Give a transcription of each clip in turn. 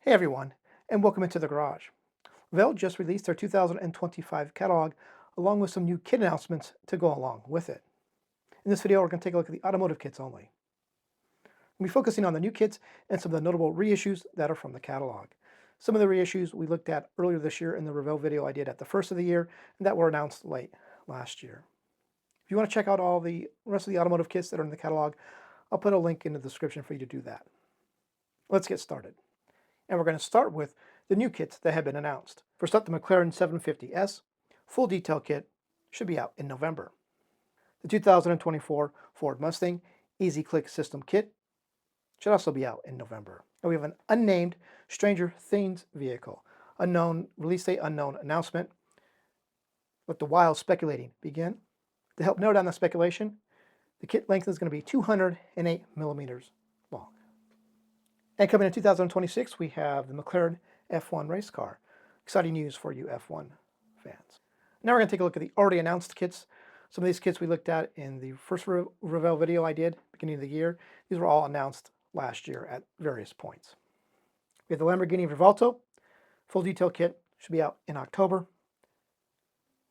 Hey everyone, and welcome into the garage. Revell just released their 2025 catalog along with some new kit announcements to go along with it. In this video, we're going to take a look at the automotive kits only. We'll be focusing on the new kits and some of the notable reissues that are from the catalog. Some of the reissues we looked at earlier this year in the Revell video I did at the first of the year and that were announced late last year. If you want to check out all the rest of the automotive kits that are in the catalog, I'll put a link in the description for you to do that. Let's get started. And we're going to start with the new kits that have been announced. First up, the McLaren 750S full detail kit should be out in November. The 2024 Ford Mustang Easy Click System kit should also be out in November. And we have an unnamed Stranger Things vehicle. Unknown release date, unknown announcement. Let the wild speculating begin. To help narrow down the speculation, the kit length is going to be 208 millimeters long. And coming in 2026, we have the McLaren F1 race car. Exciting news for you F1 fans. Now we're going to take a look at the already announced kits. Some of these kits we looked at in the first Revell video I did, beginning of the year. These were all announced last year at various points. We have the Lamborghini Revuelto full detail kit, should be out in October.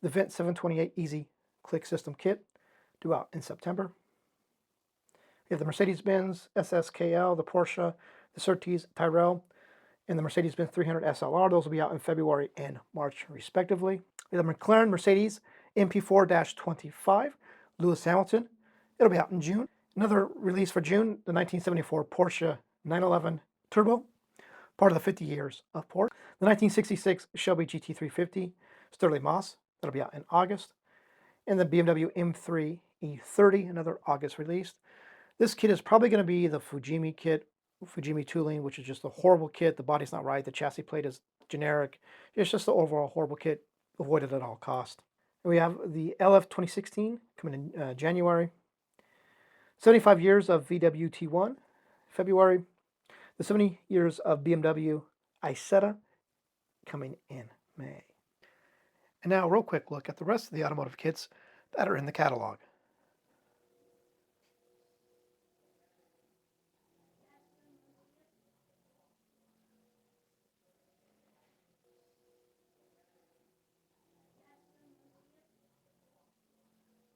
The Vent 728 Easy Click System kit, due out in September. We have the Mercedes-Benz SSKL, the Porsche, the Surtees Tyrrell, and the Mercedes-Benz 300 SLR. Those will be out in February and March, respectively. We have the McLaren Mercedes MP4-25 Lewis Hamilton. It'll be out in June. Another release for June, the 1974 Porsche 911 Turbo, part of the 50 years of Porsche. The 1966 Shelby GT350 Sterling Moss. That'll be out in August. And the BMW M3 E30, another August release. This kit is probably going to be the Fujimi kit, Fujimi tooling, which is just a horrible kit. The body's not right. The chassis plate is generic. It's just the overall horrible kit. Avoid it at all costs. And we have the LF 2016 coming in January. 75 years of VW T1, February. The 70 years of BMW Isetta coming in May. And now a real quick look at the rest of the automotive kits that are in the catalog.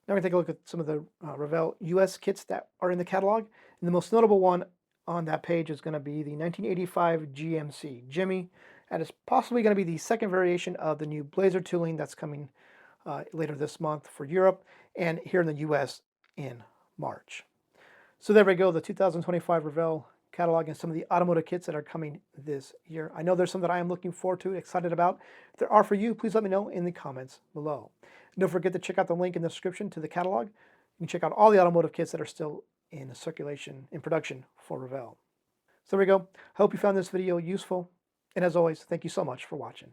Now we're going to take a look at some of the Revell US kits that are in the catalog. And the most notable one on that page is going to be the 1985 GMC Jimmy. That is possibly going to be the second variation of the new Blazer tooling that's coming later this month for Europe and here in the US in March. So there we go, the 2025 Revell catalog and some of the automotive kits that are coming this year. I know there's some that I am looking forward to, excited about. If there are for you, please let me know in the comments below. And don't forget to check out the link in the description to the catalog. You can check out all the automotive kits that are still in circulation, in production for Revell. So there we go. I hope you found this video useful. And as always, thank you so much for watching.